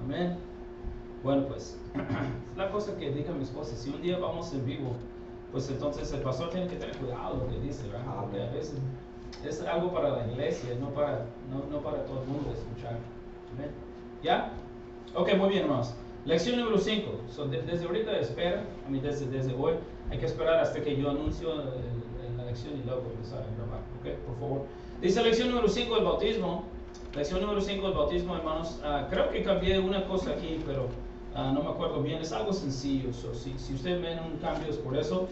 Amén. Bueno, pues, es la cosa que diga mi esposa, si un día vamos en vivo, pues entonces el pastor tiene que tener cuidado lo que dice, ¿verdad? Porque a veces es algo para la iglesia, no para todo el mundo escuchar. Amén. ¿Ya? Ok, muy bien, hermanos. Lección número 5. Desde ahorita espera, desde hoy, hay que esperar hasta que yo anuncio la lección y luego empezar a grabar. Ok, por favor. Dice lección número 5, el bautismo. Lección número 5, el bautismo, hermanos. Creo que cambié una cosa aquí, pero no me acuerdo bien. Es algo sencillo. Si ustedes ven un cambio es por eso.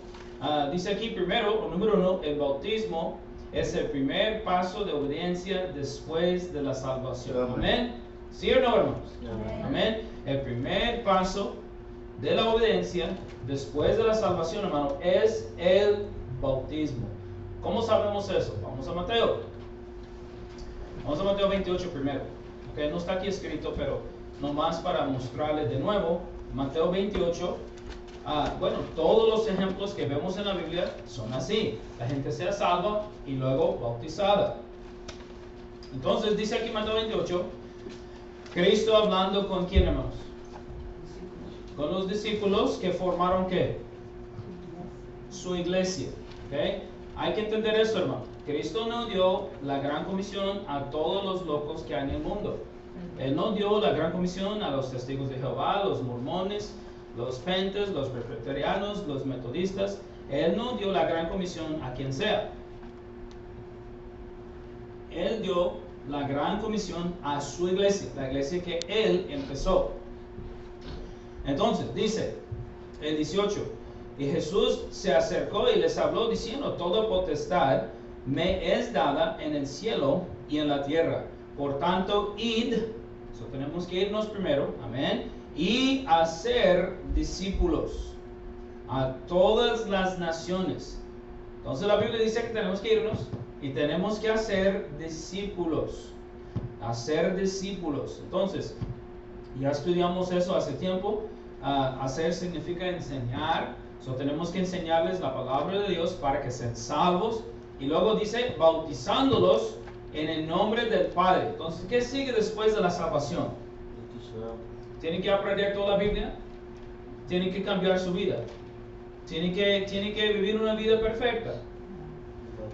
Dice aquí primero, número 1, el bautismo es el primer paso de obediencia después de la salvación. Amén. ¿Sí o no, hermanos? Amén. El primer paso de la obediencia después de la salvación, hermano, es el bautismo. ¿Cómo sabemos eso? Vamos a Mateo. Vamos a Mateo 28 primero. Okay, no está aquí escrito, pero nomás para mostrarles de nuevo. Mateo 28. Bueno, todos los ejemplos que vemos en la Biblia son así. La gente sea salva y luego bautizada. Entonces dice aquí Mateo 28, Cristo hablando con quién, hermanos? Con los discípulos que formaron ¿qué? Su iglesia. ¿Okay? Hay que entender eso, hermano. Cristo no dio la gran comisión a todos los locos que hay en el mundo. Él no dio la gran comisión a los testigos de Jehová, los mormones, los pentes, los presbiterianos, los metodistas. Él no dio la gran comisión a quien sea. Él dio la gran comisión a su iglesia, la iglesia que él empezó. Entonces, dice el 18, y Jesús se acercó y les habló diciendo, toda potestad me es dada en el cielo y en la tierra. Por tanto, id, tenemos que irnos primero, amén, y hacer discípulos a todas las naciones. Entonces la Biblia dice que tenemos que irnos y tenemos que hacer discípulos. Hacer discípulos. Entonces, ya estudiamos eso hace tiempo. Hacer significa enseñar. Tenemos que enseñarles la palabra de Dios para que sean salvos. Y luego dice, bautizándolos en el nombre del Padre. Entonces, ¿qué sigue después de la salvación? Tienen que aprender toda la Biblia. Tienen que cambiar su vida. Tienen que vivir una vida perfecta.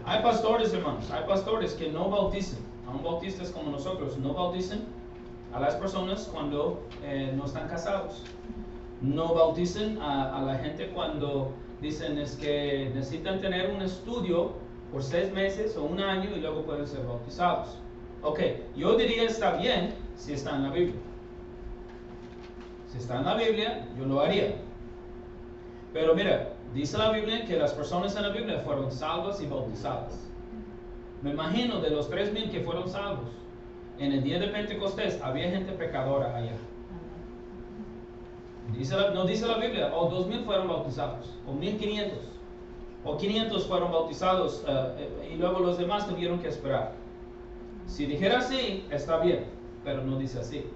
Hay pastores, hermanos, hay pastores que no bautizan. Aún bautistas como nosotros no bautizan a las personas cuando no están casados. No bautizan a la gente cuando dicen es que necesitan tener un estudio por 6 meses o un año y luego pueden ser bautizados. Ok, yo diría está bien si está en la Biblia. Si está en la Biblia, yo lo haría. Pero mira, dice la Biblia que las personas en la Biblia fueron salvas y bautizadas. Me imagino de los 3,000 que fueron salvos, en el día de Pentecostés había gente pecadora allá. No dice la Biblia, o 2,000 fueron bautizados, o 1,500, o 500 fueron bautizados, y luego los demás tuvieron que esperar. Si dijera así, está bien, pero no dice así.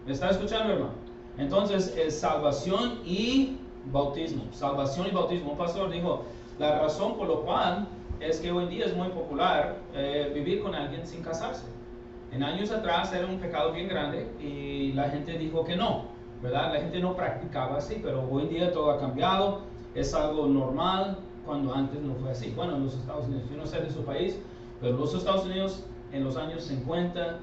¿Me está escuchando, hermano? Entonces, es salvación y bautismo. Salvación y bautismo. Un pastor dijo, la razón por lo cual es que hoy en día es muy popular vivir con alguien sin casarse. En años atrás era un pecado bien grande y la gente dijo que no, ¿verdad? La gente no practicaba así, pero hoy en día todo ha cambiado, es algo normal cuando antes no fue así. Bueno, en los Estados Unidos, yo no sé de su país, pero en los Estados Unidos en los años 50,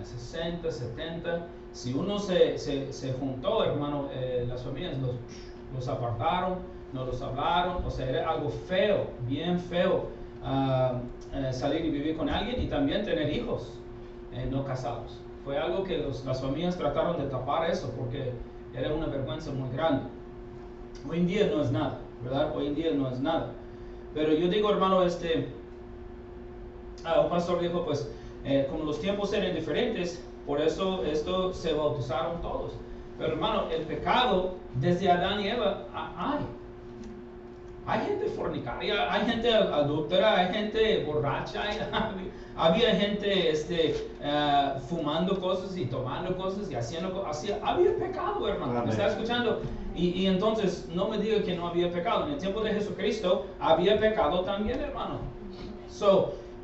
60, 70, si uno se juntó, hermano, las familias los apartaron, no los hablaron, o sea, era algo feo, bien feo, salir y vivir con alguien y también tener hijos no casados. Fue algo que las familias trataron de tapar eso porque era una vergüenza muy grande. Hoy en día no es nada, ¿verdad? Hoy en día no es nada. Pero yo digo, hermano, un pastor dijo, pues, como los tiempos eran diferentes, por eso esto se bautizaron todos. Pero hermano, el pecado desde Adán y Eva hay gente fornicaria, hay gente adúltera, hay gente borracha, había gente fumando cosas y tomando cosas y haciendo cosas. Había pecado, hermano. ¿Me está escuchando? Y entonces no me diga que no había pecado. En el tiempo de Jesucristo había pecado también, hermano.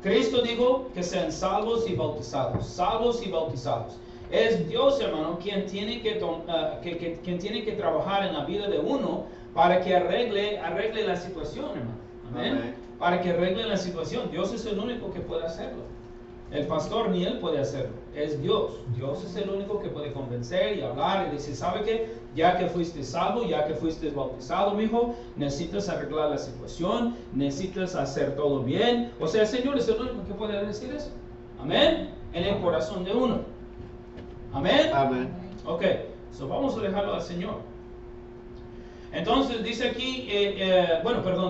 Cristo dijo que sean salvos y bautizados. Salvos y bautizados. es Dios, hermano, quien tiene quien tiene que trabajar en la vida de uno para que arregle la situación, hermano. Amén. Amén. Para que arregle la situación. Dios es el único que puede hacerlo. El pastor ni él puede hacerlo. Es Dios. Dios es el único que puede convencer y hablar y decir, ¿sabe qué? Ya que fuiste salvo, ya que fuiste bautizado, mijo, necesitas arreglar la situación, necesitas hacer todo bien. O sea, el Señor es el único que puede decir eso. Amén. En el corazón de uno. Amén. Amén. Ok, so vamos a dejarlo al Señor. Entonces dice aquí,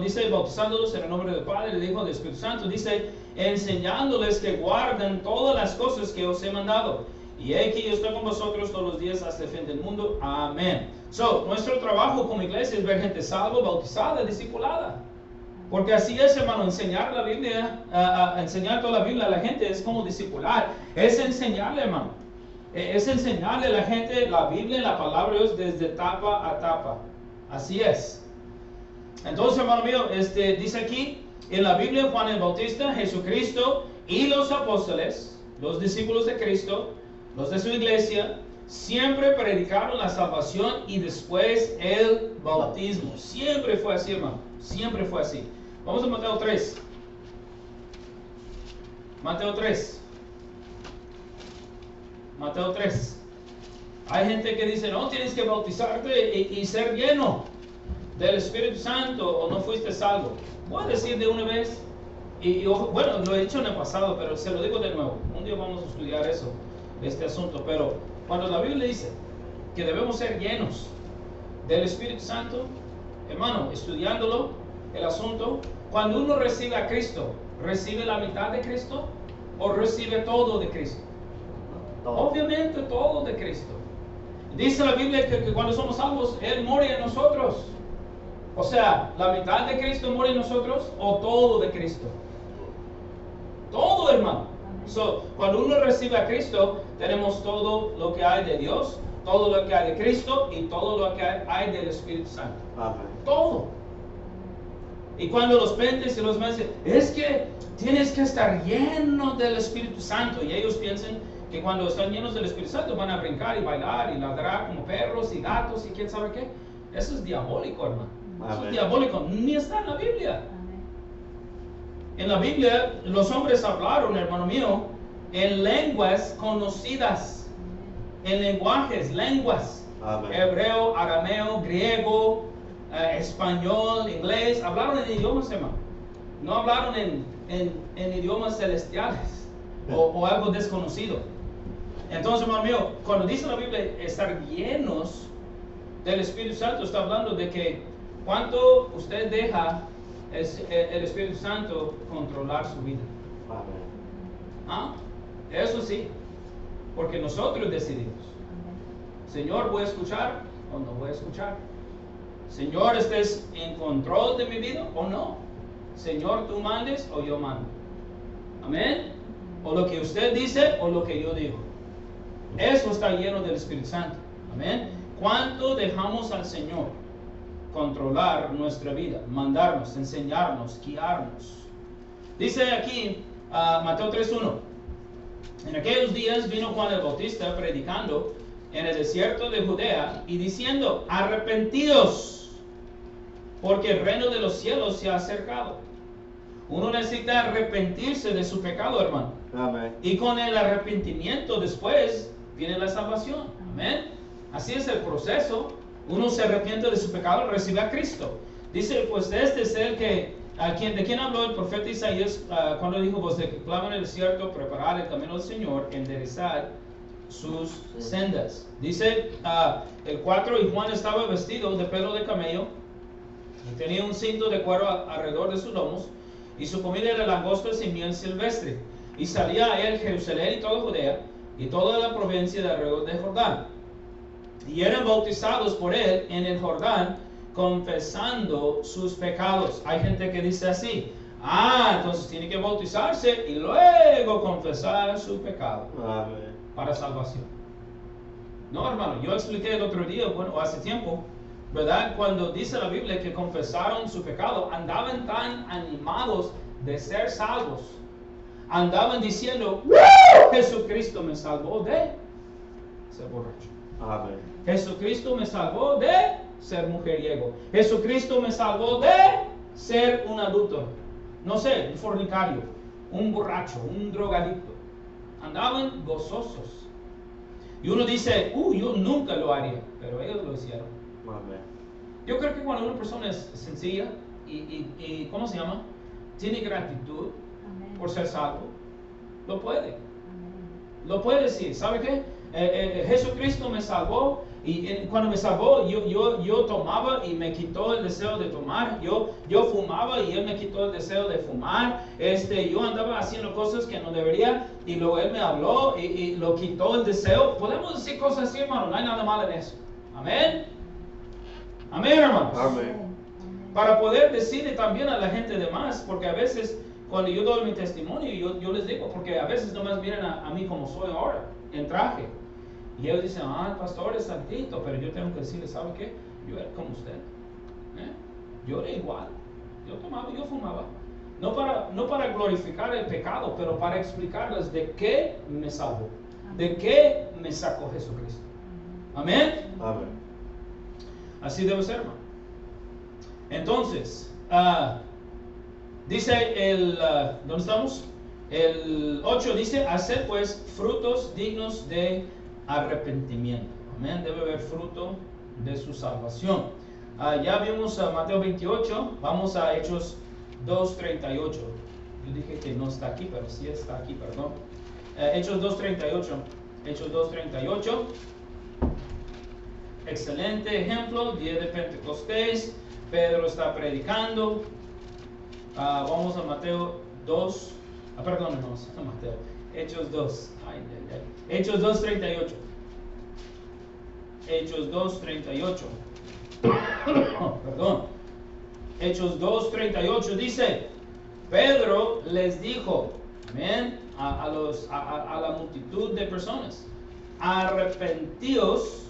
dice bautizándolos en el nombre del Padre, del Hijo y del Espíritu Santo, dice enseñándoles que guarden todas las cosas que os he mandado. Y he aquí yo estoy con vosotros todos los días hasta el fin del mundo. Amén. So, nuestro trabajo como iglesia es ver gente salva, bautizada, discipulada. Porque así es, hermano, enseñar la Biblia, enseñar toda la Biblia a la gente es como discipular. Es enseñarle, hermano. Es enseñarle a la gente la Biblia, la palabra de Dios desde tapa a tapa. Así es. Entonces, hermano mío, dice aquí en la Biblia Juan el Bautista, Jesucristo y los apóstoles, los discípulos de Cristo, los de su iglesia, siempre predicaron la salvación y después el bautismo. Siempre fue así, hermano. Siempre fue así. Vamos a Mateo 3. Mateo 3. Mateo 3. Hay gente que dice, no, tienes que bautizarte y ser lleno del Espíritu Santo o no fuiste salvo. Voy a decir de una vez, bueno, lo he dicho en el pasado, pero se lo digo de nuevo. Un día vamos a estudiar eso, este asunto. Pero cuando la Biblia dice que debemos ser llenos del Espíritu Santo, hermano, estudiándolo, el asunto, cuando uno recibe a Cristo, ¿recibe la mitad de Cristo o recibe todo de Cristo? Todo. Obviamente todo de Cristo. Dice la Biblia que cuando somos salvos, Él muere en nosotros. O sea, ¿la mitad de Cristo muere en nosotros o todo de Cristo? Todo, hermano. So, cuando uno recibe a Cristo, tenemos todo lo que hay de Dios, todo lo que hay de Cristo y todo lo que hay del Espíritu Santo. Amén. Todo. Y cuando los pentes y los maestros dicen, es que tienes que estar lleno del Espíritu Santo, y ellos piensan que cuando están llenos del Espíritu Santo van a brincar y bailar y ladrar como perros y gatos y quién sabe qué. Eso es diabólico, hermano. Eso Amén. es diabólico. Ni está en la Biblia. En la Biblia los hombres hablaron, hermano mío, en lenguas conocidas, en lenguas. Amén. Hebreo, arameo, griego, español, inglés. Hablaron en idiomas, hermano. No hablaron en idiomas celestiales o algo desconocido. Entonces, hermano mío, cuando dice la Biblia estar llenos del Espíritu Santo, está hablando de que cuánto usted deja el Espíritu Santo controlar su vida. Amén. ¿Ah? Eso sí, porque nosotros decidimos. Señor, ¿voy a escuchar o no voy a escuchar? Señor, ¿estés en control de mi vida o no? Señor, tú mandes o yo mando. Amén. O lo que usted dice o lo que yo digo. Eso está lleno del Espíritu Santo. Amén. ¿Cuánto dejamos al Señor controlar nuestra vida, mandarnos, enseñarnos, guiarnos? Dice aquí Mateo 3:1. En aquellos días vino Juan el Bautista predicando en el desierto de Judea y diciendo, arrepentidos, porque el reino de los cielos se ha acercado. Uno necesita arrepentirse de su pecado, hermano. Amén. Y con el arrepentimiento después viene la salvación. Amén. Así es el proceso. Uno se arrepiente de su pecado, recibe a Cristo. Dice, pues este es el que, de quien habló el profeta Isaías cuando dijo, vos de que claman en el desierto, preparad el camino del Señor, enderezad sus sendas. Dice el 4, y Juan estaba vestido de pelo de camello y tenía un cinto de cuero alrededor de sus lomos, y su comida era langostas y miel silvestre. Y salía a él Jerusalén y toda Judea y toda la provincia de alrededor de Jordán, y eran bautizados por él en el Jordán, confesando sus pecados. Hay gente que dice así, entonces tiene que bautizarse y luego confesar su pecado. Amén. Para salvación. No, hermano, yo expliqué el otro día, bueno, hace tiempo, ¿verdad? Cuando dice la Biblia que confesaron su pecado, andaban tan animados de ser salvos. Andaban diciendo, Jesucristo me salvó de. ser borracho. Amén. Jesucristo me salvó de ser mujeriego. Jesucristo me salvó de ser un adulto. No sé, un fornicario, un borracho, un drogadicto. Andaban gozosos. Y uno dice, yo nunca lo haría, pero ellos lo hicieron. Amén. Yo creo que cuando una persona es sencilla y ¿cómo se llama? Tiene gratitud por ser salvo, lo puede. Lo puede decir. ¿Sabe qué? Jesucristo me salvó y cuando me salvó yo tomaba y me quitó el deseo de tomar. Yo fumaba y Él me quitó el deseo de fumar. Yo andaba haciendo cosas que no debería y luego Él me habló y lo quitó el deseo. Podemos decir cosas así, hermano. No hay nada malo en eso. Amén. Amén, hermanos. Amén. Para poder decirle también a la gente de más, porque a veces cuando yo doy mi testimonio, yo les digo, porque a veces nomás miran a mí como soy ahora, en traje. Y ellos dicen, el pastor es santito, pero yo tengo que decirles, ¿sabe qué? Yo era como usted. Yo era igual. Yo tomaba, yo fumaba. No para glorificar el pecado, pero para explicarles de qué me salvó, de qué me sacó Jesucristo. Amén. Amén. Así debe ser, hermano. Entonces, dice ¿dónde estamos? El 8 dice, hacer pues frutos dignos de arrepentimiento. Amén, debe haber fruto de su salvación. Ya vimos Mateo 28, vamos a Hechos 2:38. Yo dije que no está aquí, pero sí está aquí, perdón. Hechos 2:38. Hechos 2:38. Excelente ejemplo, día de Pentecostés. Pedro está predicando. Vamos a Mateo 2. Perdón, no, Mateo. Hechos 2. Hechos 2:38. Hechos 2:38. Perdón. Hechos 2:38 dice: Pedro les dijo, amén, a la multitud de personas: arrepentíos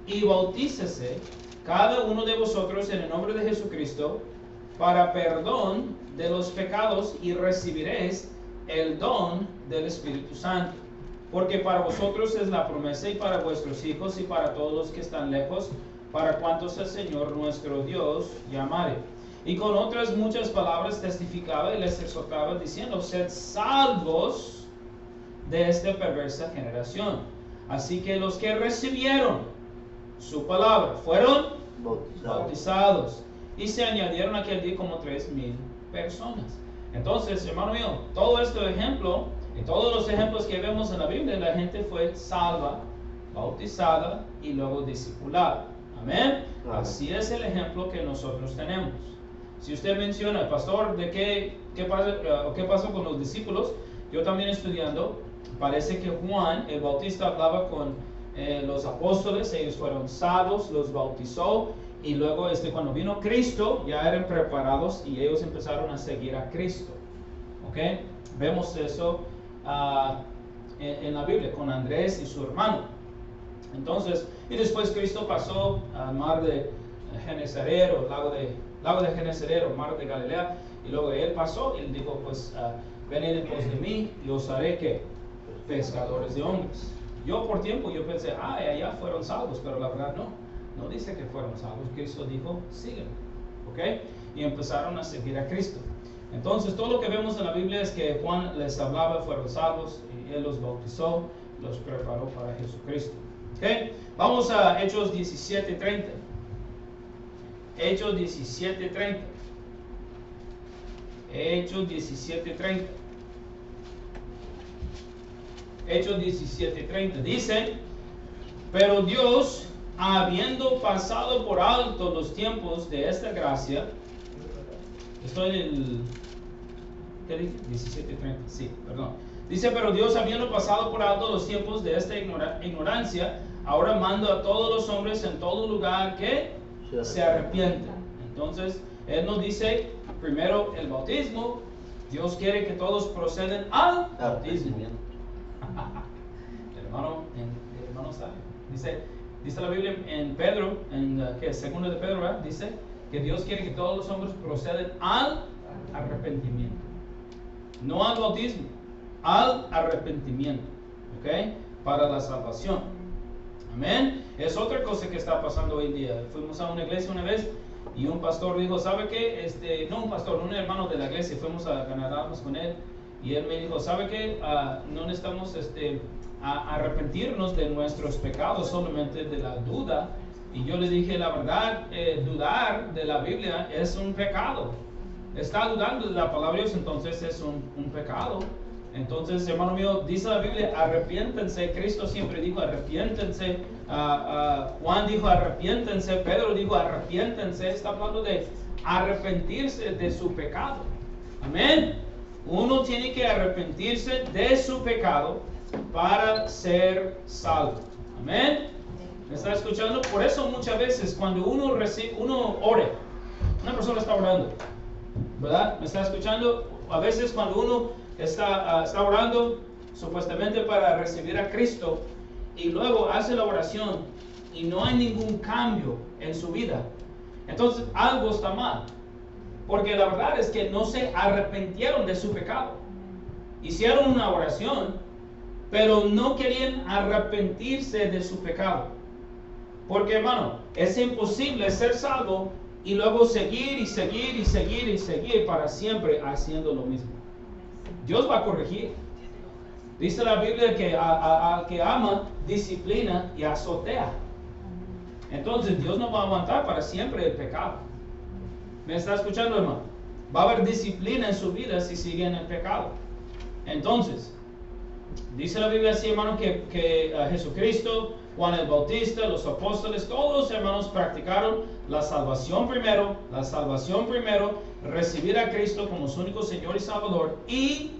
y bautícese cada uno de vosotros en el nombre de Jesucristo para perdón de los pecados y recibiréis el don del Espíritu Santo. Porque para vosotros es la promesa y para vuestros hijos y para todos los que están lejos, para cuantos el Señor nuestro Dios llamare. Y con otras muchas palabras testificaba y les exhortaba diciendo: sed salvos de esta perversa generación. Así que los que recibieron su palabra fueron bautizados y se añadieron aquel día como 3,000 personas. Entonces, hermano mío, todo este ejemplo y todos los ejemplos que vemos en la Biblia, la gente fue salva, bautizada y luego discipulada. Amén. Así es el ejemplo que nosotros tenemos. Si usted menciona, pastor, ¿de qué pasó con los discípulos? Yo también estudiando, parece que Juan el Bautista hablaba con los apóstoles, ellos fueron salvos, los bautizó, y luego cuando vino Cristo ya eran preparados y ellos empezaron a seguir a Cristo. ¿Ok? Vemos eso en la Biblia con Andrés y su hermano. Entonces, y después Cristo pasó al mar de Genesaret, o lago de Genesaret, o mar de Galilea, y luego él pasó y él dijo, pues venid en pos de mí y os haré que pescadores de hombres. Yo por tiempo yo pensé, allá fueron salvos, pero la verdad no dice que fueron salvos. Cristo dijo, sígueme, ¿ok? Y empezaron a seguir a Cristo. Entonces todo lo que vemos en la Biblia es que Juan les hablaba, fueron salvos, y él los bautizó, los preparó para Jesucristo. ¿Ok? Vamos a Hechos 17:30. Hechos 17:30. Hechos 17:30. Hechos 17:30 dice: pero Dios, habiendo pasado por alto los tiempos de esta gracia, estoy en el, ¿qué dije? 17:30, sí, perdón. Dice: pero Dios, habiendo pasado por alto los tiempos de esta ignorancia, ahora manda a todos los hombres en todo lugar que se arrepientan. Entonces, Él nos dice, primero el bautismo. Dios quiere que todos proceden al bautismo. El hermano sabe. Dice la Biblia en Pedro, segundo de Pedro, ¿verdad? Dice que Dios quiere que todos los hombres proceden al arrepentimiento. No al bautismo, al arrepentimiento, ¿ok? Para la salvación. Amén. Es otra cosa que está pasando hoy en día. Fuimos a una iglesia una vez y un pastor dijo, ¿sabe qué? No un pastor, un hermano de la iglesia, fuimos a Canadá con él y él me dijo, ¿sabe qué? No necesitamos arrepentirnos de nuestros pecados, solamente de la duda. Y yo le dije, la verdad, dudar de la Biblia es un pecado. Está dudando de la palabra de Dios, entonces es un pecado. Entonces, hermano mío, dice la Biblia, arrepiéntense. Cristo siempre dijo, arrepiéntense. Juan dijo, arrepiéntense. Pedro dijo, arrepiéntense. Está hablando de arrepentirse de su pecado. Amén. Uno tiene que arrepentirse de su pecado para ser salvo. Amén. ¿Me está escuchando? Por eso muchas veces cuando uno ore, una persona está orando, ¿verdad? ¿Me está escuchando? A veces cuando uno está orando supuestamente para recibir a Cristo y luego hace la oración y no hay ningún cambio en su vida, entonces algo está mal, porque la verdad es que no se arrepintieron de su pecado. Hicieron una oración, pero no querían arrepentirse de su pecado, porque hermano, es imposible ser salvo y luego seguir y seguir y seguir y seguir para siempre haciendo lo mismo. Dios va a corregir. Dice la Biblia que al que ama, disciplina y azotea. Entonces Dios no va a aguantar para siempre el pecado. ¿Me está escuchando, hermano? Va a haber disciplina en su vida si sigue en el pecado. Entonces, dice la Biblia así, hermano, que Jesucristo, Juan el Bautista, los apóstoles, todos los hermanos practicaron la salvación primero, recibir a Cristo como su único Señor y Salvador y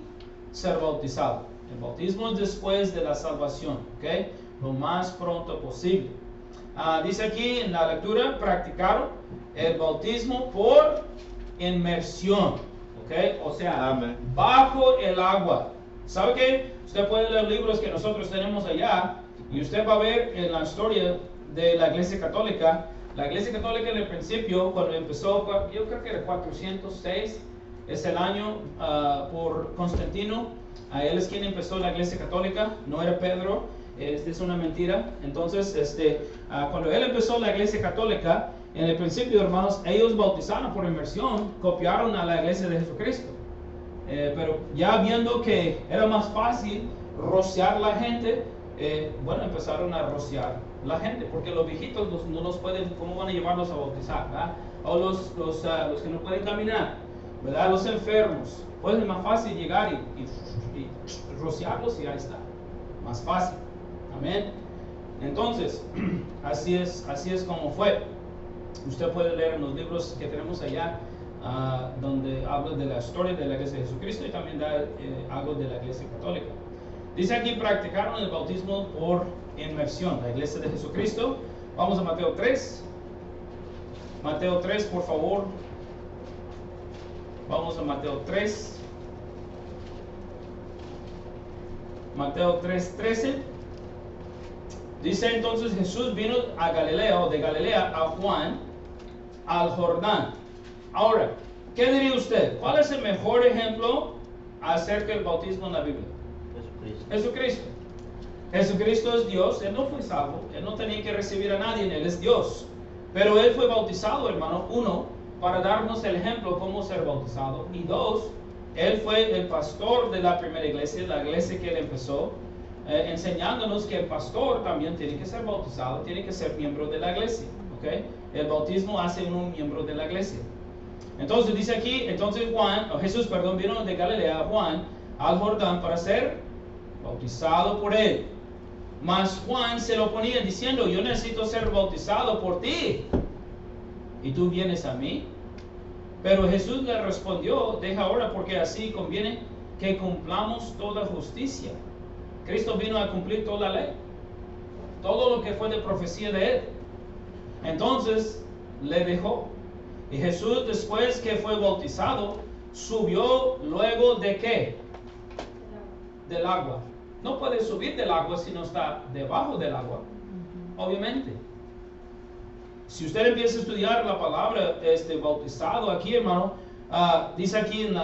ser bautizado. El bautismo es después de la salvación, ¿ok? Lo más pronto posible. Dice aquí en la lectura, practicaron el bautismo por inmersión, ¿ok? O sea, Amén. bajo el agua. ¿Sabe qué? Usted puede leer libros que nosotros tenemos allá y usted va a ver en la historia de la Iglesia Católica. La Iglesia Católica en el principio, cuando empezó, yo creo que era 406, es el año por Constantino. Él es quien empezó la Iglesia Católica, no era Pedro. Es una mentira. Entonces, cuando él empezó la Iglesia Católica, en el principio, hermanos, ellos bautizaron por inmersión, copiaron a la Iglesia de Jesucristo. Pero ya viendo que era más fácil rociar la gente, bueno, empezaron a rociar la gente, porque los viejitos no los pueden, ¿cómo van a llevarlos a bautizar? ¿Verdad? O los que no pueden caminar, ¿verdad? Los enfermos, pues es más fácil llegar y rociarlos y ahí está, más fácil. Amén. Entonces, así es como fue. Usted puede leer en los libros que tenemos allá, donde habla de la historia de la Iglesia de Jesucristo y también da algo de la Iglesia Católica. Dice aquí, practicaron el bautismo por inmersión, la Iglesia de Jesucristo. Vamos a Mateo 3. Mateo 3, por favor. Vamos a Mateo 3. Mateo 3:13. Dice entonces Jesús vino a Galilea, o de Galilea a Juan, al Jordán. Ahora, ¿qué diría usted? ¿Cuál es el mejor ejemplo acerca del bautismo en la Biblia? Jesucristo. Jesucristo es Dios. Él no fue salvo. Él no tenía que recibir a nadie. Él es Dios. Pero Él fue bautizado, hermano. Uno, para darnos el ejemplo cómo ser bautizado. Y dos, Él fue el pastor de la primera iglesia, la iglesia que Él empezó, enseñándonos que el pastor también tiene que ser bautizado, tiene que ser miembro de la iglesia. ¿Okay? El bautismo hace uno miembro de la iglesia. Entonces dice aquí, entonces Jesús vino de Galilea a Juan al Jordán para ser bautizado por él. Mas Juan se lo ponía diciendo, yo necesito ser bautizado por ti, y tú vienes a mí. Pero Jesús le respondió, deja ahora, porque así conviene que cumplamos toda justicia. Cristo vino a cumplir toda la ley, todo lo que fue de profecía de él. Entonces le dejó. Y Jesús, después que fue bautizado, subió luego de ¿qué? Del agua. No puede subir del agua si no está debajo del agua, obviamente. Si usted empieza a estudiar la palabra bautizado aquí, hermano, dice aquí en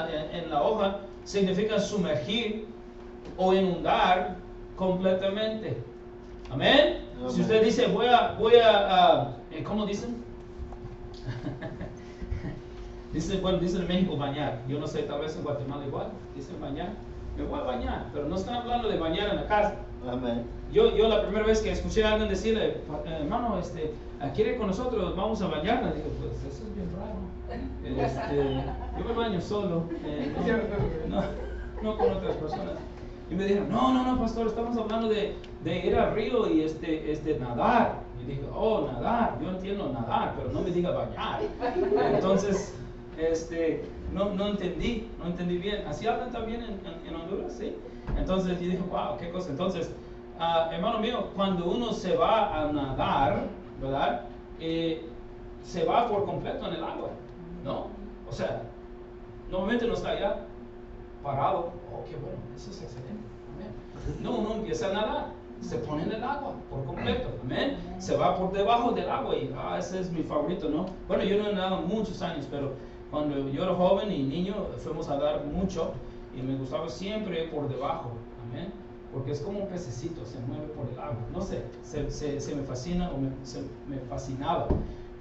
la hoja, significa sumergir o inundar completamente. Amén. Si usted dice, ¿cómo dicen? Dicen en México bañar. Yo no sé, tal vez en Guatemala igual. Dicen bañar. Me voy a bañar, pero no están hablando de bañar en la casa. Amén. Yo la primera vez que escuché a alguien decirle, hermano, ¿quiere ir con nosotros? Vamos a bañarnos. Digo, pues eso es bien raro. Yo me baño solo, no con otras personas. Y me dijeron, no, pastor, estamos hablando de ir al río y nadar. Y dije, nadar, yo entiendo nadar, pero no me diga bañar. Entonces, no entendí bien. ¿Así hablan también en Honduras? Sí. Entonces yo dije, wow, qué cosa. Entonces, hermano mío, cuando uno se va a nadar, ¿verdad? Se va por completo en el agua, ¿no? O sea, normalmente no está allá parado. Oh, qué bueno, eso es excelente. Amén. No, uno empieza a nadar, se pone en el agua por completo. Amén. Se va por debajo del agua y ese es mi favorito, ¿no? Bueno, yo no he nadado muchos años, pero cuando yo era joven y niño fuimos a nadar mucho y me gustaba siempre por debajo. Amén. Porque es como un pececito, se mueve por el agua. No sé, se me fascina o me fascinaba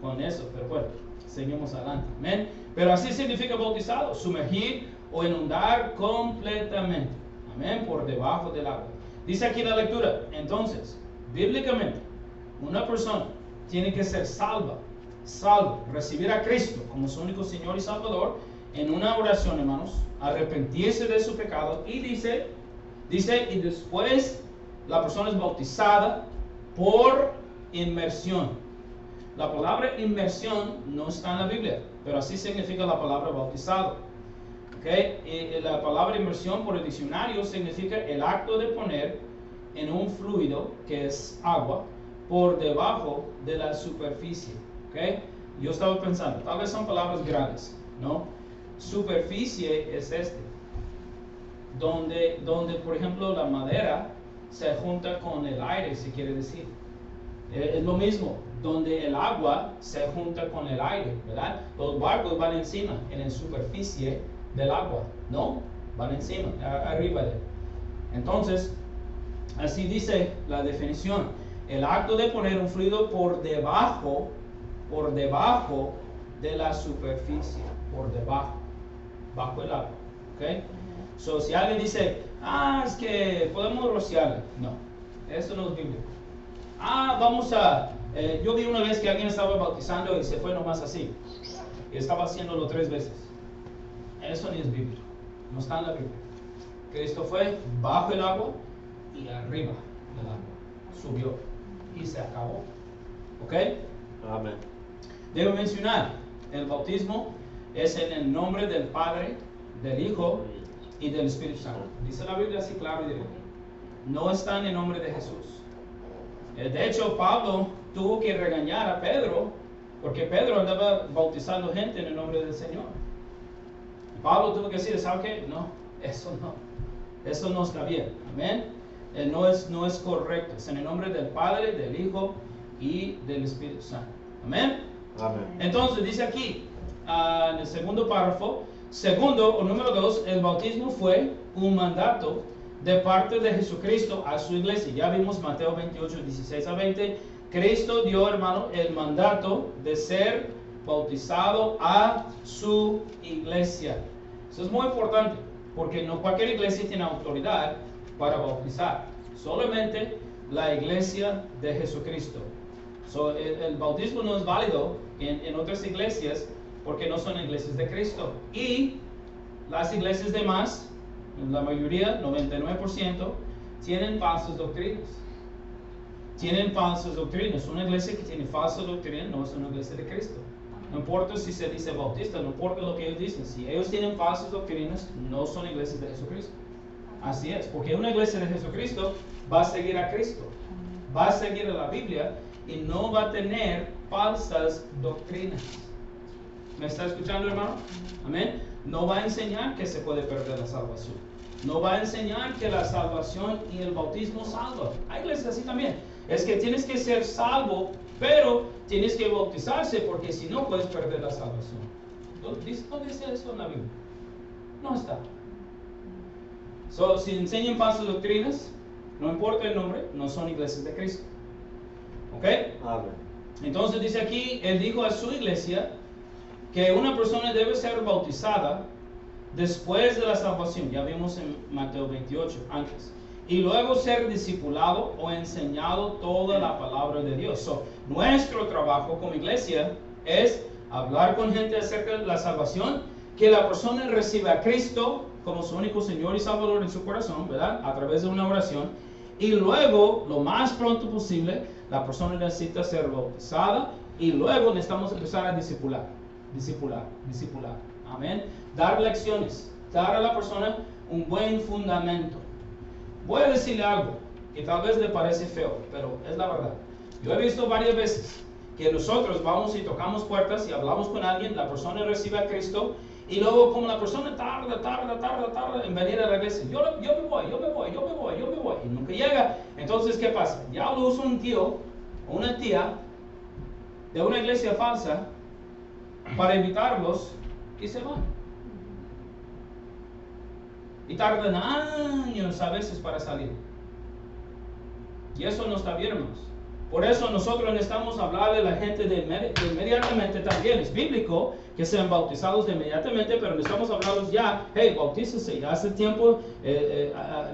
con eso, pero bueno, seguimos adelante. Amén. Pero así significa bautizado, sumergir o inundar completamente. Amén, por debajo del agua. Dice aquí la lectura, entonces, bíblicamente, una persona tiene que ser salvo, recibir a Cristo como su único Señor y Salvador en una oración, hermanos, arrepentirse de su pecado y dice, y después la persona es bautizada por inmersión. La palabra inmersión no está en la Biblia, pero así significa la palabra bautizado. ¿Okay? Y la palabra inmersión por el diccionario significa el acto de poner en un fluido, que es agua, por debajo de la superficie. ¿Okay? Yo estaba pensando, tal vez son palabras grandes, ¿no? Superficie es donde por ejemplo la madera se junta con el aire, si quiere decir. Es lo mismo, donde el agua se junta con el aire, ¿verdad? Los barcos van encima, en la superficie del agua, ¿no? Van encima, arriba de él. Entonces, así dice la definición. El acto de poner un fluido por debajo de la superficie, por debajo, bajo el agua, ¿ok? So, si alguien dice, es que podemos rociarle, no, eso no es bíblico. Yo vi una vez que alguien estaba bautizando y se fue nomás así, y estaba haciéndolo 3 veces. Eso ni es bíblico, no está en la Biblia. Cristo fue bajo el agua y arriba del agua, subió y se acabó, ¿ok? Amén. Debo mencionar, el bautismo es en el nombre del Padre, del Hijo y del Espíritu Santo. Dice la Biblia así claro y directo. No está en el nombre de Jesús. De hecho, Pablo tuvo que regañar a Pedro, porque Pedro andaba bautizando gente en el nombre del Señor. Pablo tuvo que decir, ¿sabe qué? No, eso no está bien. Amén. No es correcto. Es en el nombre del Padre, del Hijo y del Espíritu Santo. Amén. Amén. Entonces dice aquí, en el segundo párrafo, segundo o número 2, el bautismo fue un mandato de parte de Jesucristo a su iglesia. Ya vimos Mateo 28, 16 a 20. Cristo dio, hermano, el mandato de ser bautizado a su iglesia. Eso es muy importante, porque no cualquier iglesia tiene autoridad para bautizar. Solamente la iglesia de Jesucristo. El bautismo no es válido en otras iglesias porque no son iglesias de Cristo. Y las iglesias demás, la mayoría, 99%, tienen falsas doctrinas. Una iglesia que tiene falsa doctrina no es una iglesia de Cristo. No importa si se dice bautista, no importa lo que ellos dicen. Si ellos tienen falsas doctrinas, no son iglesias de Jesucristo. Así es, porque una iglesia de Jesucristo va a seguir a Cristo, va a seguir a la Biblia y no va a tener falsas doctrinas. ¿Me está escuchando, hermano? Amén. No va a enseñar que se puede perder la salvación. No va a enseñar que la salvación y el bautismo salvan. Hay iglesias así también. Es que tienes que ser salvo, pero tienes que bautizarse porque si no puedes perder la salvación. ¿Dónde dice eso en la Biblia? No está. Si enseñan falsas doctrinas, no importa el nombre, no son iglesias de Cristo. ¿Ok? Amén. Entonces dice aquí, él dijo a su iglesia que una persona debe ser bautizada después de la salvación. Ya vimos en Mateo 28 antes. Y luego ser discipulado o enseñado toda la palabra de Dios. So, nuestro trabajo como iglesia es hablar con gente acerca de la salvación, que la persona reciba a Cristo como su único Señor y Salvador en su corazón, ¿verdad? A través de una oración. Y luego, lo más pronto posible, la persona necesita ser bautizada y luego necesitamos empezar a discipular. Amén. Dar lecciones, dar a la persona un buen fundamento. Voy a decirle algo que tal vez le parece feo, pero es la verdad. Yo he visto varias veces que nosotros vamos y tocamos puertas y hablamos con alguien, la persona recibe a Cristo y luego como la persona tarda en venir a la iglesia, yo me voy y nunca llega. Entonces, ¿qué pasa? Ya lo usa un tío o una tía de una iglesia falsa para invitarlos y se van. Y tardan años a veces para salir. Y eso no está bien, hermanos. Por eso nosotros necesitamos hablarle a la gente de inmediatamente también. Es bíblico que sean bautizados de inmediatamente, pero necesitamos hablarlos ya. Hey, bautícese, ya hace tiempo.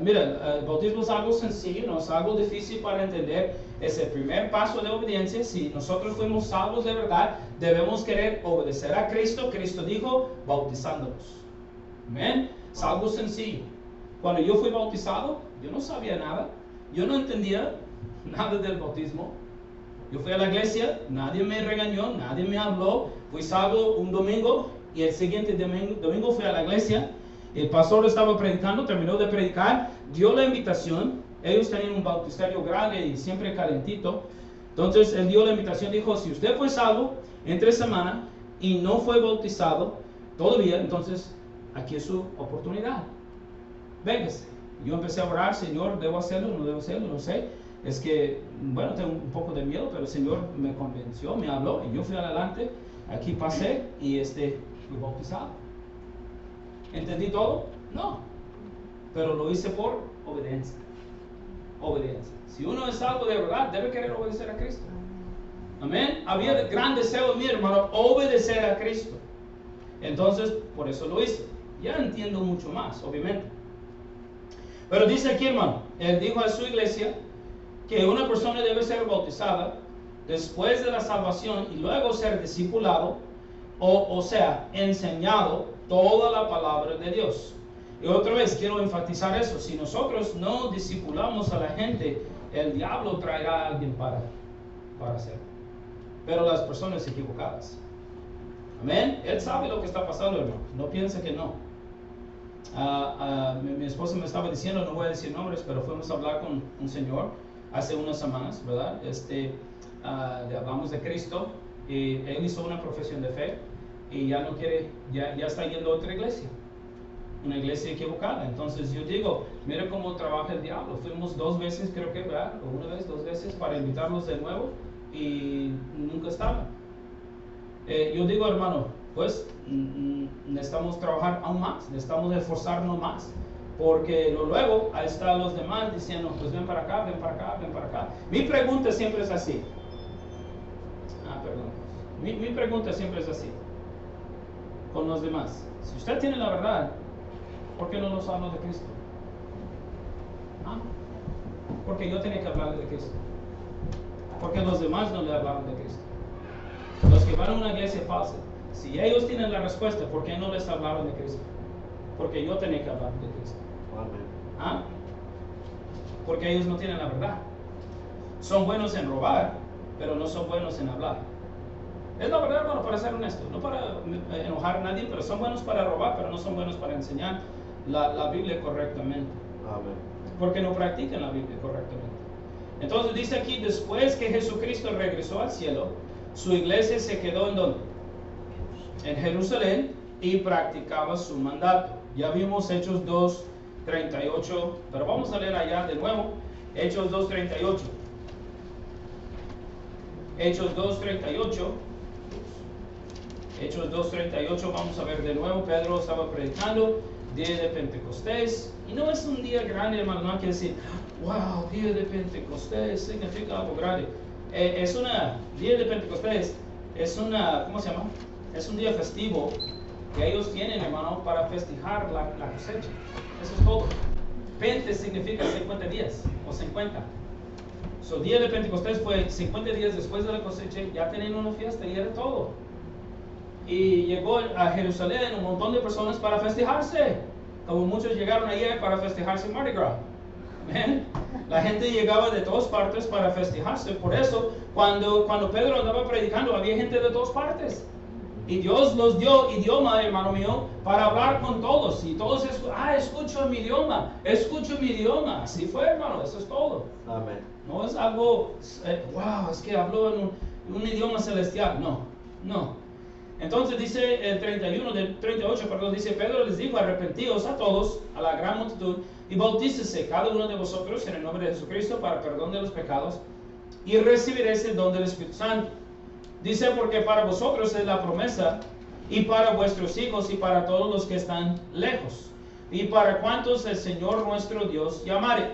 Mira, el bautismo es algo sencillo, no es algo difícil para entender. Es el primer paso de obediencia. Si nosotros fuimos salvos de verdad, debemos querer obedecer a Cristo. Cristo dijo, bautizándonos. Amén. Es algo sencillo. Cuando yo fui bautizado, yo no sabía nada. Yo no entendía nada del bautismo. Yo fui a la iglesia, nadie me regañó, nadie me habló. Fui salvo un domingo y el siguiente domingo fui a la iglesia. El pastor estaba predicando, terminó de predicar, dio la invitación. Ellos tenían un bautisterio grande y siempre calentito. Entonces él dio la invitación, dijo, si usted fue salvo en 3 semanas y no fue bautizado todavía, entonces aquí es su oportunidad. Véngase. Yo empecé a orar, Señor, ¿debo hacerlo? ¿No debo hacerlo? No sé. Es que, bueno, tengo un poco de miedo, pero el Señor me convenció, me habló y yo fui adelante. Aquí pasé y fui bautizado. ¿Entendí todo? No. Pero lo hice por obediencia. Obediencia. Si uno es salvo de verdad, debe querer obedecer a Cristo. Amén. Había gran deseo en mi hermano, obedecer a Cristo. Entonces, por eso lo hice. Ya entiendo mucho más, obviamente. Pero dice aquí, hermano, él dijo a su iglesia que una persona debe ser bautizada después de la salvación y luego ser discipulado, o sea, enseñado toda la palabra de Dios. Y otra vez quiero enfatizar eso. Si nosotros no discipulamos a la gente, el diablo traerá a alguien para hacerlo. Pero las personas equivocadas. Amén. Él sabe lo que está pasando, hermano. No piense que no. Mi esposa me estaba diciendo, no voy a decir nombres, pero fuimos a hablar con un señor hace unas semanas, ¿verdad? Le hablamos de Cristo y él hizo una profesión de fe y ya no quiere, ya está yendo a otra iglesia, una iglesia equivocada. Entonces yo digo, mira cómo trabaja el diablo. Fuimos 2 veces, creo que, ¿verdad? O 1 vez, 2 veces para invitarlos de nuevo y nunca estaban. Yo digo, hermano, pues necesitamos trabajar aún más, necesitamos esforzarnos más, porque luego ahí están los demás diciendo, pues ven para acá, ven para acá, ven para acá. Mi pregunta siempre es así. Perdón. Mi pregunta siempre es así con los demás. Si usted tiene la verdad, ¿por qué no nos habla de Cristo? Porque yo tenía que hablarle de Cristo. Porque los demás no le hablaron de Cristo. Los que van a una iglesia falsa, si ellos tienen la respuesta, ¿por qué no les hablaron de Cristo? Porque yo tenía que hablar de Cristo. Amén. Porque ellos no tienen la verdad. Son buenos en robar, pero no son buenos en hablar. Es la verdad, hermano, para ser honesto. No para enojar a nadie, pero son buenos para robar, pero no son buenos para enseñar la Biblia correctamente. Amén. Porque no practican la Biblia correctamente. Entonces dice aquí, después que Jesucristo regresó al cielo, su iglesia se quedó ¿en dónde? En Jerusalén, y practicaba su mandato. Ya vimos Hechos 2:38, pero vamos a leer allá de nuevo. Hechos 2:38. Hechos 2:38. Hechos 2:38, vamos a ver de nuevo. Pedro estaba predicando, día de Pentecostés. Y no es un día grande, hermano, no hay que decir, wow, día de Pentecostés significa algo grande. es una día de Pentecostés, es una, ¿cómo se llama? Es un día festivo que ellos tienen, hermano, para festejar la cosecha. Eso es todo. Pente significa 50 días o 50. So, día de Pentecostés fue 50 días después de la cosecha, ya tenían una fiesta y era todo. Y llegó a Jerusalén un montón de personas para festejarse, como muchos llegaron ayer para festejarse Mardi Gras. ¿Ven? La gente llegaba de todas partes para festejarse. Por eso, cuando Pedro andaba predicando, había gente de todas partes. Y Dios los dio idioma, hermano mío, para hablar con todos. Y todos escucho mi idioma, escucho mi idioma. Así fue, hermano, eso es todo. Amén. No es algo, wow, es que habló en un idioma celestial. No. Entonces dice el 38, dice, Pedro les dijo, arrepentíos a todos, a la gran multitud, y bautícese cada uno de vosotros en el nombre de Jesucristo para perdón de los pecados, y recibiréis el don del Espíritu Santo. Dice, porque para vosotros es la promesa, y para vuestros hijos, y para todos los que están lejos, y para cuantos el Señor nuestro Dios llamare.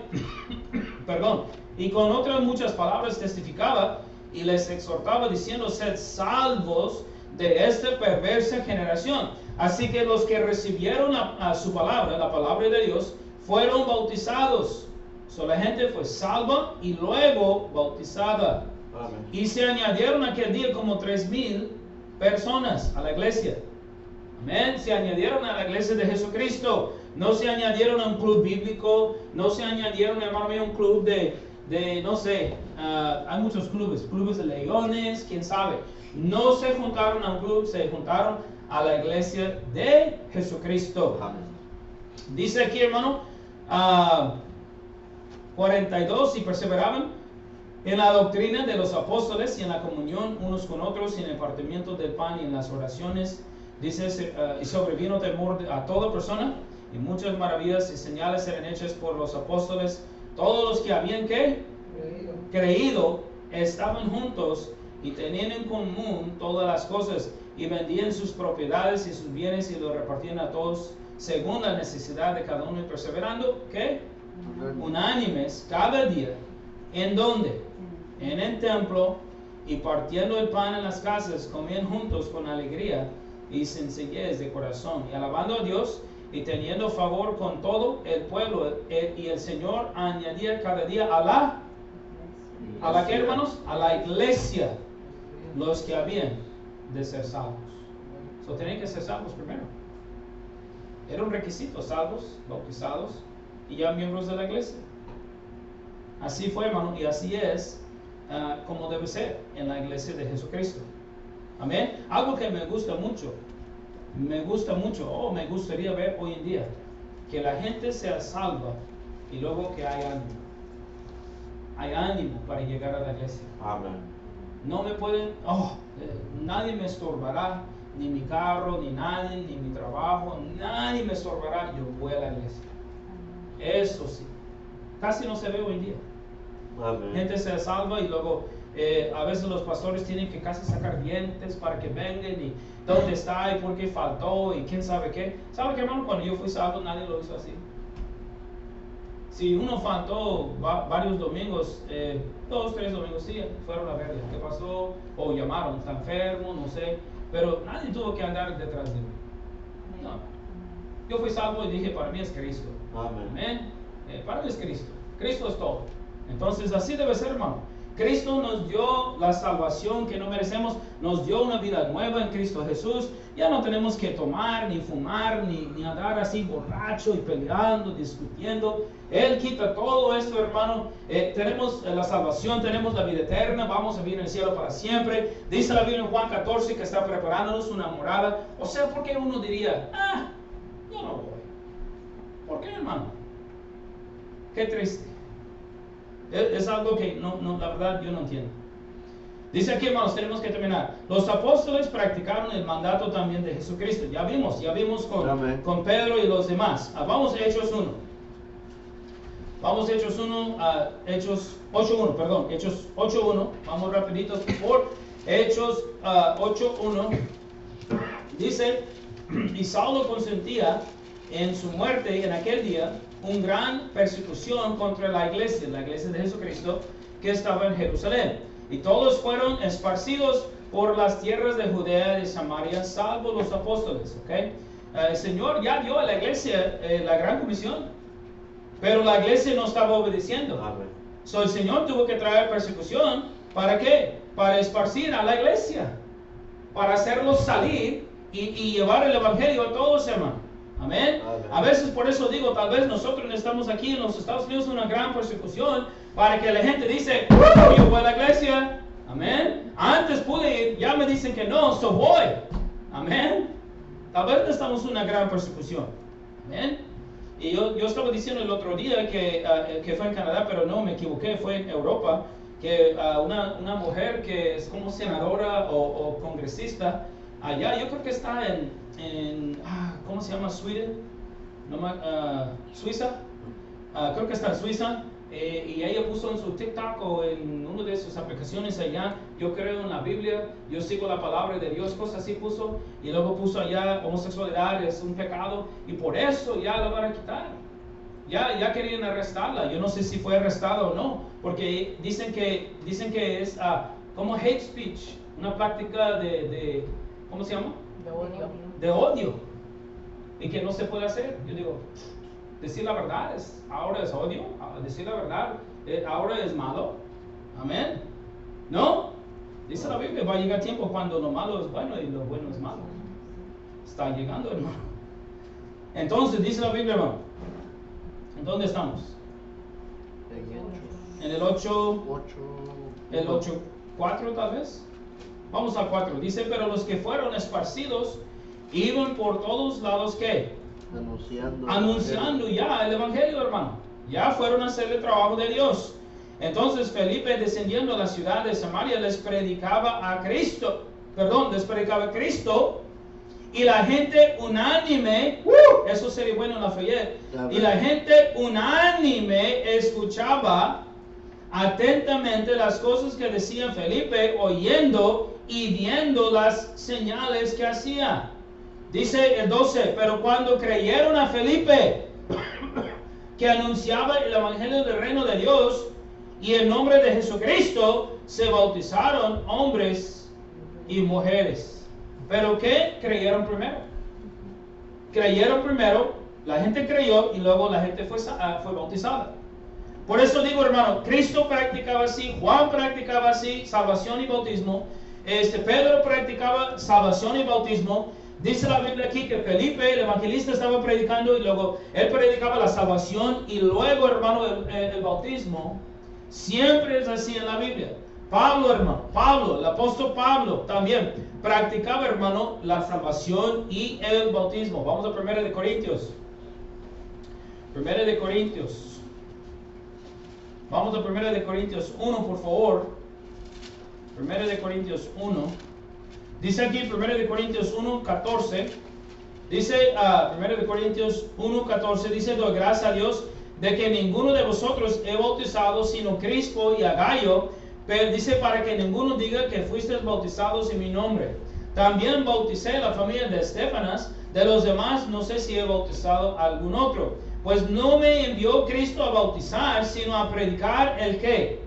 Perdón. Y con otras muchas palabras testificaba, y les exhortaba, diciendo, sed salvos de esta perversa generación. Así que los que recibieron a su palabra, la palabra de Dios, fueron bautizados. So, la gente fue salva y luego bautizada. Amén. Y se añadieron aquel día como 3,000 personas a la iglesia. Amén. Se añadieron a la iglesia de Jesucristo. No se añadieron a un club bíblico. No se añadieron, hermano mío, a un club de no sé. Hay muchos clubes de leones, quién sabe. No se juntaron a un club, se juntaron a la iglesia de Jesucristo. Amén. Dice aquí, hermano, 42, y perseveraban en la doctrina de los apóstoles y en la comunión unos con otros y en el partimiento del pan y en las oraciones. Dice, y sobrevino temor a toda persona, y muchas maravillas y señales eran hechas por los apóstoles. Todos los que habían creído estaban juntos y tenían en común todas las cosas, y vendían sus propiedades y sus bienes y los repartían a todos según la necesidad de cada uno, y perseverando, ¿qué? Unánimes cada día. ¿En dónde? En el templo, y partiendo el pan en las casas, comían juntos con alegría y sencillez de corazón, y alabando a Dios y teniendo favor con todo el pueblo. Y el Señor añadía cada día ¿a la qué, hermanos? A la iglesia los que habían de ser salvos. So, tenían que ser salvos primero. Era un requisito, salvos, bautizados y ya miembros de la iglesia. Así fue, hermano, y así es como debe ser en la iglesia de Jesucristo. Amén. Algo que me gusta mucho, me gustaría ver hoy en día, que la gente sea salva y luego que hay ánimo para llegar a la iglesia. Amén. No me pueden, nadie me estorbará, ni mi carro, ni nadie, ni mi trabajo, nadie me estorbará, yo voy a la iglesia. Eso sí, casi no se ve hoy en día. Amén. Gente se salva y luego a veces los pastores tienen que casi sacar dientes para que vengan y dónde está y por qué faltó y quién sabe qué. ¿Sabe qué, hermano? Cuando yo fui salvo nadie lo hizo así. Si uno faltó varios domingos, 2, 3 domingos, sí, fueron a verle qué pasó, o llamaron, está enfermo, no sé, pero nadie tuvo que andar detrás de mí. No. Yo fui salvo y dije, para mí es Cristo. Amén. Amén. Para mí es Cristo. Cristo es todo. Entonces así debe ser, hermano. Cristo nos dio la salvación que no merecemos, nos dio una vida nueva en Cristo Jesús. Ya no tenemos que tomar, ni fumar, ni andar así borracho y peleando, discutiendo. Él quita todo esto, hermano. Tenemos la salvación, tenemos la vida eterna, vamos a vivir en el cielo para siempre. Dice la Biblia en Juan 14 que está preparándonos una morada. O sea, ¿por qué uno diría, yo no voy? ¿Por qué, hermano? Qué triste. Es algo que la verdad yo no entiendo. Dice aquí, hermanos, tenemos que terminar. Los apóstoles practicaron el mandato también de Jesucristo. Ya vimos con Pedro y los demás. Vamos a Hechos 1. Vamos a Hechos 1, Hechos 8.1, perdón. Hechos 8.1. Vamos rapiditos por Hechos 8.1. Dice, y Saulo consentía en su muerte en aquel día una gran persecución contra la iglesia de Jesucristo que estaba en Jerusalén. y todos fueron esparcidos por las tierras de Judea y de Samaria, salvo los apóstoles. ¿Okay? El Señor ya dio a la iglesia la gran comisión, pero la iglesia no estaba obedeciendo. So, el Señor tuvo que traer persecución. ¿Para qué? Para esparcir a la iglesia, para hacerlos salir y llevar el evangelio a todos, hermano. Amén. A veces por eso digo, tal vez nosotros estamos aquí en los Estados Unidos una gran persecución para que la gente dice, yo voy a la iglesia. Amén. Antes pude ir, ya me dicen que no, so voy. Amén. Tal vez estamos en una gran persecución. Amén. Y yo estaba diciendo el otro día que fue en Canadá, pero no, me equivoqué, fue en Europa, que una mujer que es como senadora o congresista, allá, yo creo que está ¿cómo se llama? Suiza. Creo que está en Suiza. Y ella puso en su TikTok o en una de sus aplicaciones allá, yo creo en la Biblia, yo sigo la palabra de Dios, cosas así puso. Y luego puso allá, homosexualidad es un pecado. Y por eso ya la van a quitar. Ya querían arrestarla. Yo no sé si fue arrestada o no. Porque dicen que es como hate speech. Una práctica de ¿cómo se llama? De odio. Y que no se puede hacer. Yo digo, decir la verdad ahora es odio. Decir la verdad ahora es malo. Amén. ¿No? Dice la Biblia, va a llegar tiempo cuando lo malo es bueno y lo bueno es malo. Está llegando, hermano. Entonces, dice la Biblia, hermano. ¿En dónde estamos? En el 8. El 8, 4 tal vez. Vamos al 4. Dice, pero los que fueron esparcidos iban por todos lados, ¿qué? Anunciando ya el evangelio, hermano. Ya fueron a hacer el trabajo de Dios. Entonces Felipe, descendiendo a la ciudad de Samaria, les predicaba Cristo. Y la gente unánime, eso sería bueno en la fe. Y la gente unánime escuchaba atentamente las cosas que decía Felipe, oyendo y viendo las señales que hacía. Dice el 12, pero cuando creyeron a Felipe, que anunciaba el evangelio del reino de Dios y el nombre de Jesucristo, se bautizaron hombres y mujeres. ¿Pero qué? Creyeron primero. Creyeron primero, la gente creyó y luego la gente fue bautizada. Por eso digo, hermano, Cristo practicaba así, Juan practicaba así, salvación y bautismo. Pedro practicaba salvación y bautismo. Dice la Biblia aquí que Felipe, el evangelista, estaba predicando y luego él predicaba la salvación y luego, hermano, el bautismo. Siempre es así en la Biblia. Pablo, hermano, el apóstol Pablo también practicaba, hermano, la salvación y el bautismo. Vamos a 1 de Corintios. 1 de Corintios. Vamos a 1 de Corintios 1, por favor. 1 de Corintios 1. Dice aquí 1 de Corintios 1, 14. Dice 1 de Corintios 1, 14. Dice, doy gracias a Dios de que ninguno de vosotros he bautizado, sino Crispo y a Gayo. Pero dice, para que ninguno diga que fuisteis bautizados en mi nombre. También bauticé a la familia de Estefanas. De los demás no sé si he bautizado a algún otro. Pues no me envió Cristo a bautizar, sino a predicar ¿el qué?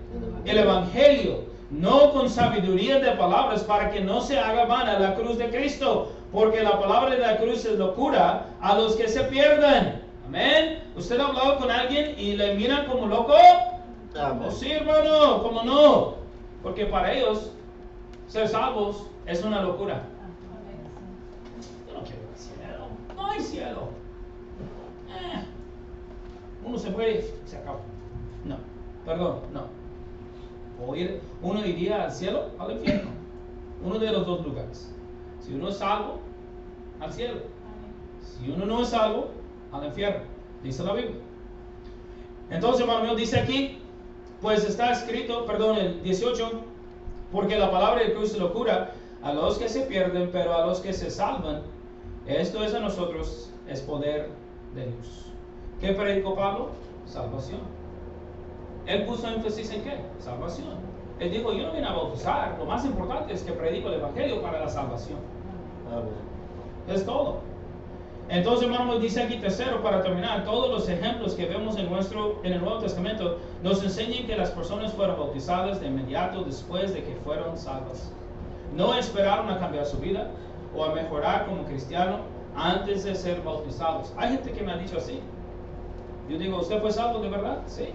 El evangelio. No con sabiduría de palabras, para que no se haga vana la cruz de Cristo. Porque la palabra de la cruz es locura a los que se pierden. Amén. ¿Usted ha hablado con alguien y le miran como loco? Oh, sí, hermano, ¿cómo no? Porque para ellos ser salvos es una locura. Yo no quiero ir al cielo. No hay cielo. Uno se muere y se acaba. No, perdón, no. Uno iría al cielo, al infierno. Uno de los dos lugares. Si uno es salvo, al cielo. Si uno no es salvo, al infierno. Dice la Biblia. Entonces, hermano mío, dice aquí, pues está escrito, perdón, el 18, porque la palabra de cruz es locura a los que se pierden, pero a los que se salvan, esto es a nosotros, es poder de Dios. ¿Qué predicó Pablo? Salvación. Él puso énfasis en ¿qué? Salvación. Él dijo, yo no vine a bautizar, lo más importante es que predico el evangelio para la salvación. Es todo. Entonces, hermano, dice aquí tercero, para terminar, todos los ejemplos que vemos en el Nuevo Testamento nos enseñan que las personas fueron bautizadas de inmediato después de que fueron salvas. No esperaron a cambiar su vida o a mejorar como cristiano antes de ser bautizados. Hay gente que me ha dicho así. Yo digo, ¿usted fue salvo de verdad? Sí.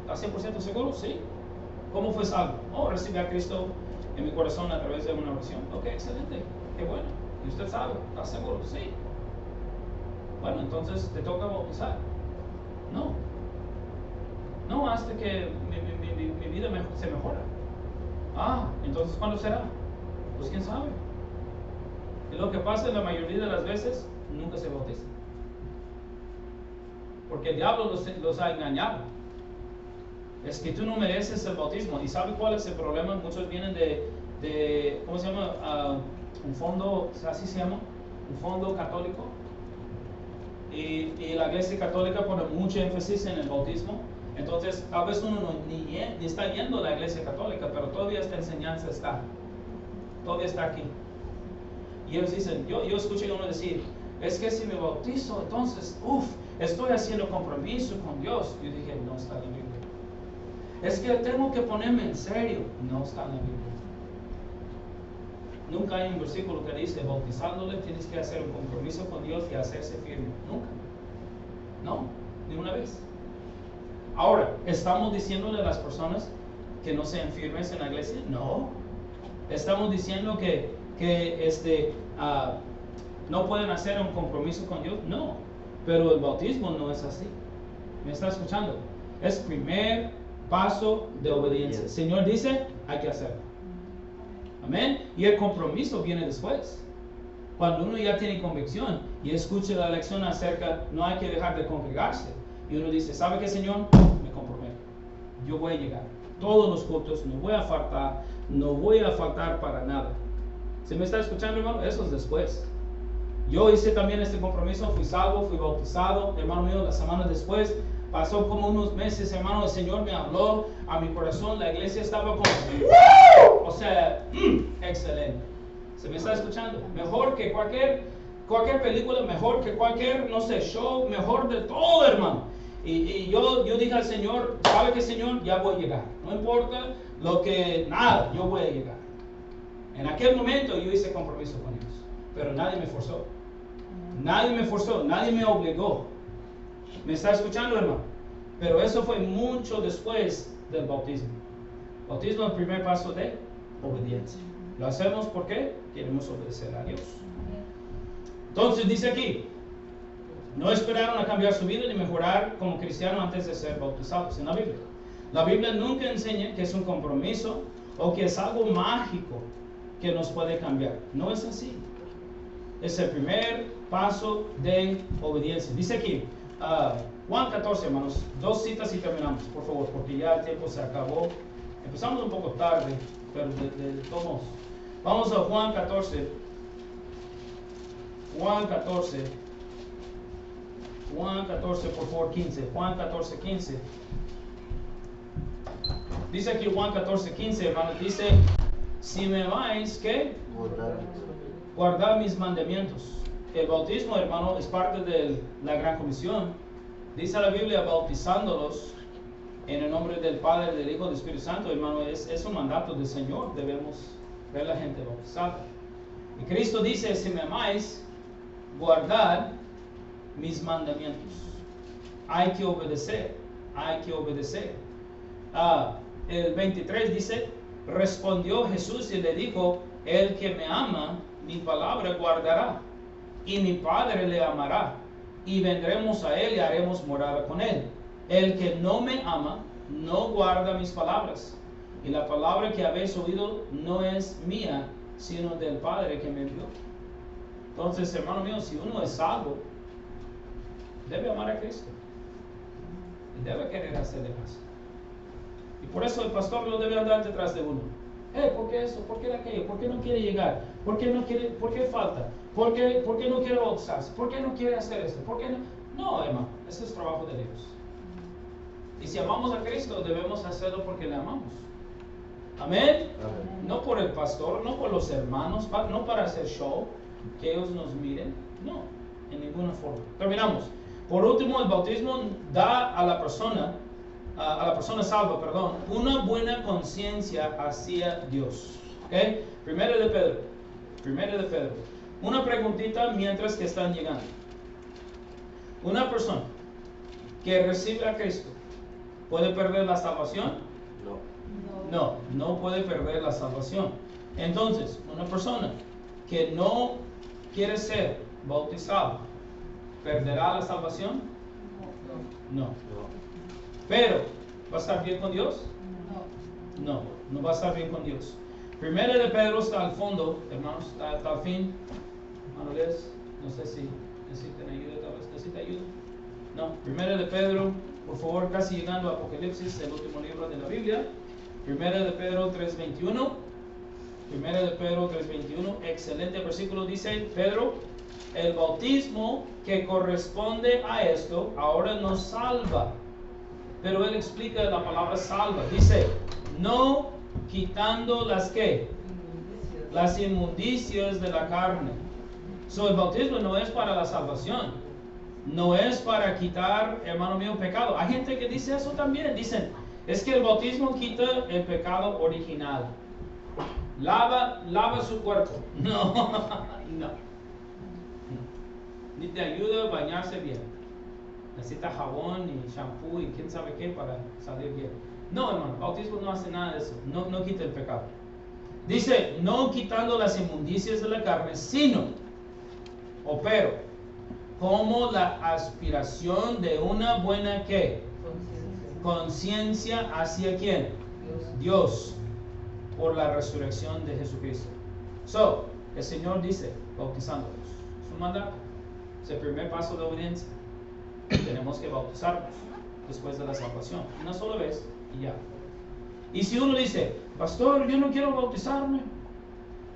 ¿Está 100% seguro? Sí. ¿Cómo fue salvo? Oh, recibí a Cristo en mi corazón a través de una oración. Ok, excelente. Qué bueno. ¿Y usted sabe? ¿Está seguro? Sí. Bueno, entonces te toca bautizar. No. No hasta que mi vida se mejora. Ah, entonces ¿cuándo será? Pues quién sabe. Y lo que pasa la mayoría de las veces, nunca se bautiza. Porque el diablo los ha engañado. Es que tú no mereces el bautismo. ¿Y sabe cuál es el problema? Muchos vienen de ¿cómo se llama? Un fondo, así se llama, un fondo católico. Y la iglesia católica pone mucho énfasis en el bautismo. Entonces, tal vez uno ni está yendo a la iglesia católica, pero todavía esta enseñanza está. Todavía está aquí. Y ellos dicen, yo escuché a uno decir, es que si me bautizo, entonces, estoy haciendo compromiso con Dios. Yo dije, no está en la Biblia. Es que tengo que ponerme en serio. No está en la Biblia. Nunca hay un versículo que dice, bautizándole tienes que hacer un compromiso con Dios y hacerse firme. Nunca. No, ni una vez. Ahora, ¿estamos diciéndole a las personas que no sean firmes en la iglesia? No. ¿Estamos diciendo que no pueden hacer un compromiso con Dios? No. Pero el bautismo no es así. ¿Me está escuchando? Es primer paso de obediencia. El Señor dice, hay que hacerlo. Amén. Y el compromiso viene después. Cuando uno ya tiene convicción y escucha la lección acerca, no hay que dejar de congregarse. Y uno dice, ¿sabe qué, Señor? Me comprometo. Yo voy a llegar. Todos los cultos, no voy a faltar para nada. ¿Se me está escuchando, hermano? Eso es después. Yo hice también este compromiso, fui salvo, fui bautizado, hermano mío, las semanas después. Pasó como unos meses, hermano, el Señor me habló a mi corazón, la iglesia estaba como, ¡wow! O sea, excelente. ¿Se me está escuchando? Mejor que cualquier película, mejor que cualquier, no sé, show, mejor de todo, hermano. Y yo dije al Señor, ¿sabe qué, Señor? Ya voy a llegar. No importa nada, yo voy a llegar. En aquel momento yo hice compromiso con ellos, pero nadie me forzó. Nadie me forzó, nadie me obligó. ¿Me está escuchando, hermano? Pero eso fue mucho después del bautismo. Bautismo es el primer paso de obediencia. Lo hacemos porque queremos obedecer a Dios. Entonces dice aquí, no esperaron a cambiar su vida ni mejorar como cristiano antes de ser bautizados en la Biblia. La Biblia nunca enseña que es un compromiso o que es algo mágico que nos puede cambiar. No es así. Es el primer paso de obediencia. Dice aquí, Juan 14, hermanos, 2 citas y terminamos, por favor, porque ya el tiempo se acabó. Empezamos un poco tarde, pero de todos modos. Vamos a Juan 14. Juan 14, por favor, 15. Juan 14, 15. Dice aquí Juan 14, 15, hermanos, dice, si me amáis, ¿qué? Guardad mis mandamientos. El bautismo, hermano, es parte de la gran comisión. Dice la Biblia, bautizándolos en el nombre del Padre, del Hijo y del Espíritu Santo, hermano, es un mandato del Señor. Debemos ver a la gente bautizada. Y Cristo dice, si me amáis, guardad mis mandamientos. Hay que obedecer, hay que obedecer. El 23 dice, respondió Jesús y le dijo, el que me ama, mi palabra guardará, y mi Padre le amará, y vendremos a él y haremos morada con él. El que no me ama, no guarda mis palabras, y la palabra que habéis oído no es mía, sino del Padre que me envió. Entonces, hermano mío, si uno es salvo, debe amar a Cristo, y debe querer hacerle caso. Y por eso el pastor no debe andar detrás de uno. ¿Por qué eso? ¿Por qué aquello? ¿Por qué no quiere llegar? ¿Por qué no quiere? ¿Por qué falta? ¿Por qué no quiere bautizarse? ¿Por qué no quiere hacer esto? ¿Por qué no? No, hermano, ese es trabajo de Dios. Y si amamos a Cristo, debemos hacerlo porque le amamos. Amén. No por el pastor, no por los hermanos, no para hacer show, que ellos nos miren. No, En ninguna forma. Terminamos. Por último, el bautismo da a la persona salva, perdón, una buena conciencia hacia Dios. ¿Okay? Primero de Pedro. Una preguntita mientras que están llegando. Una persona que recibe a Cristo, ¿puede perder la salvación? No puede perder la salvación. Entonces, una persona que no quiere ser bautizado, ¿perderá la salvación? No. Pero, ¿va a estar bien con Dios? No va a estar bien con Dios. Primera de Pedro está al fondo, hermanos, está al fin. Hermano Liz, no sé si necesitan ayuda, tal vez necesita ayuda. No, Primera de Pedro, por favor, casi llegando a Apocalipsis, el último libro de la Biblia. Primera de Pedro 3:21. Primera de Pedro 3:21, excelente versículo, dice Pedro: el bautismo que corresponde a esto ahora nos salva. Pero él explica la palabra salva. Dice, no quitando las inmundicias de la carne. So, el bautismo no es para la salvación. No es para quitar, hermano mío, pecado. Hay gente que dice eso también. Dicen, es que el bautismo quita el pecado original. Lava su cuerpo. No. Ni te ayuda a bañarse bien. Necesita jabón y shampoo y quién sabe qué para salir bien. No, hermano, el bautismo no hace nada de eso. No quita el pecado. Dice, no quitando las inmundicias de la carne, sino, pero, como la aspiración de una buena ¿qué? Conciencia hacia ¿quién? Dios, por la resurrección de Jesucristo. So, el Señor dice, bautizándolos. Su mandato. Es el primer paso de obediencia. Tenemos que bautizarnos después de la salvación. Una sola vez y ya. Y si uno dice, pastor, yo no quiero bautizarme,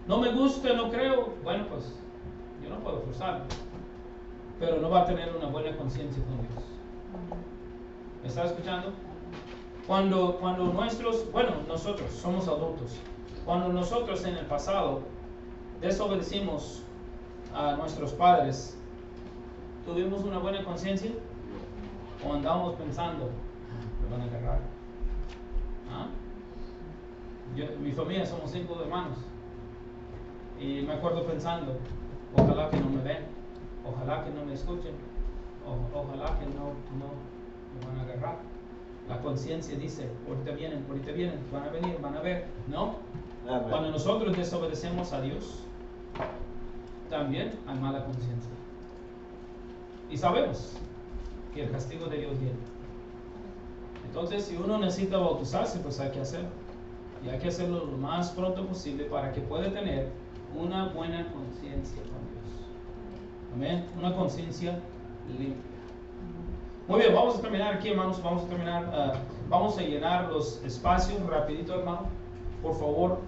no me gusta, no creo, bueno, pues yo no puedo forzarme, pero no va a tener una buena conciencia con Dios. ¿Me está escuchando? Cuando nosotros somos adultos, cuando nosotros en el pasado desobedecimos a nuestros padres, ¿tuvimos una buena conciencia? ¿O andamos pensando, me van a agarrar? Mi familia somos 5 hermanos. Y me acuerdo pensando, ojalá que no me ven, ojalá que no me escuchen, ojalá que no me van a agarrar. La conciencia dice, ahorita vienen, van a venir, van a ver, ¿no? Amén. Cuando nosotros desobedecemos a Dios, también hay mala conciencia. Y sabemos que el castigo de Dios viene. Entonces, si uno necesita bautizarse, pues hay que hacerlo. Y hay que hacerlo lo más pronto posible para que pueda tener una buena conciencia con Dios. Amén. Una conciencia limpia. Muy bien, vamos a terminar aquí, hermanos. Vamos a llenar los espacios rapidito, hermano. Por favor,